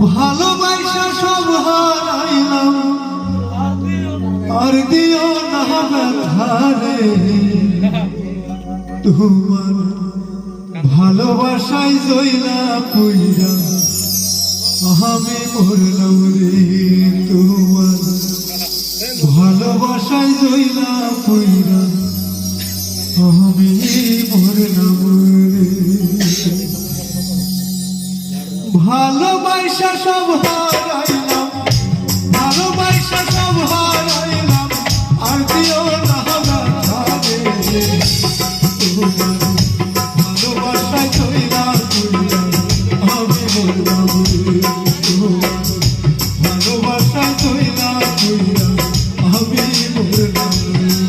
ভালোবাসা সব হারাইলাম আর দিও না ব্যথারে তোমার ভালোবাসায় জইলা পুইরা আমি মরলাম রে তোমার ভালোবাসায় জইলা পুইরা আমি মরলাম রে ভালোবাসা সব হারাইলাম ভালোবাসা সব হারাইলাম আর দিও না ব্যথারে তোমার ভালোবাসায় জইলা পুইরা আমি মরলাম রে তোমার ভালোবাসায় জইলা পুইরা আমি মরলাম রে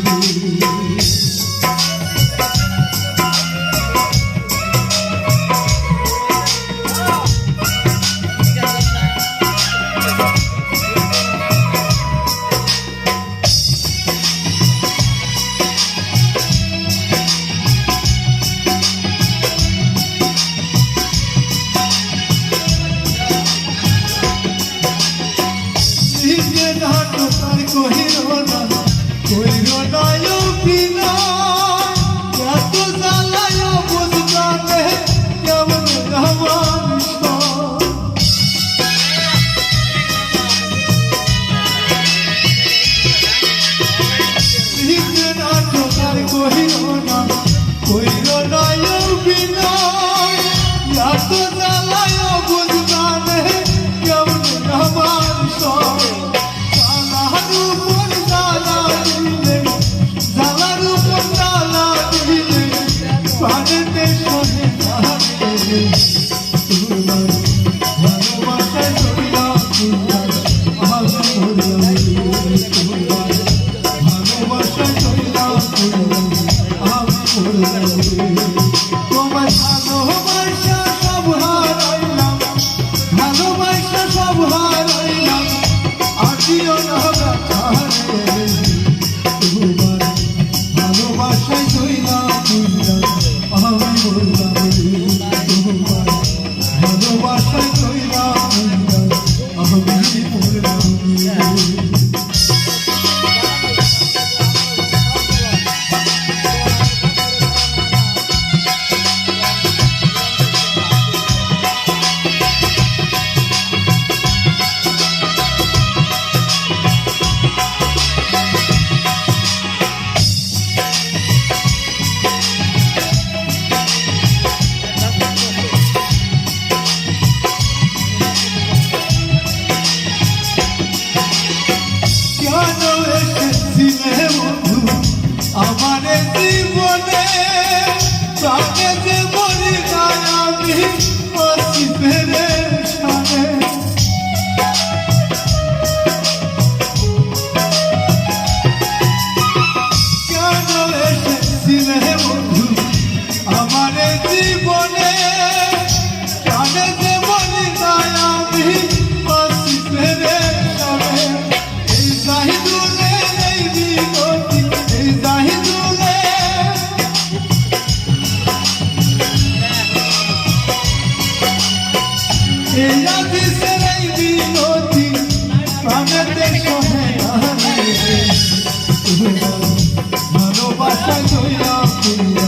ভালোবাসা জইলা পুইরা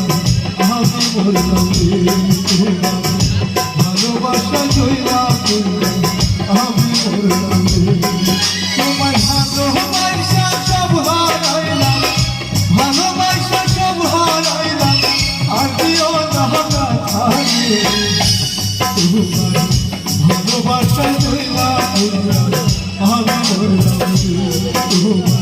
আমি মরলাম রে ভালোবাসা জইলা পুইরা আমি মরলাম রে তোমার ভালোবাসা সব হারাইলাম ভালোবাসা সব হারাইলাম আর দিও না ব্যথারে তোমার ভালোবাসা জইলা পুইরা আমি মরলাম রে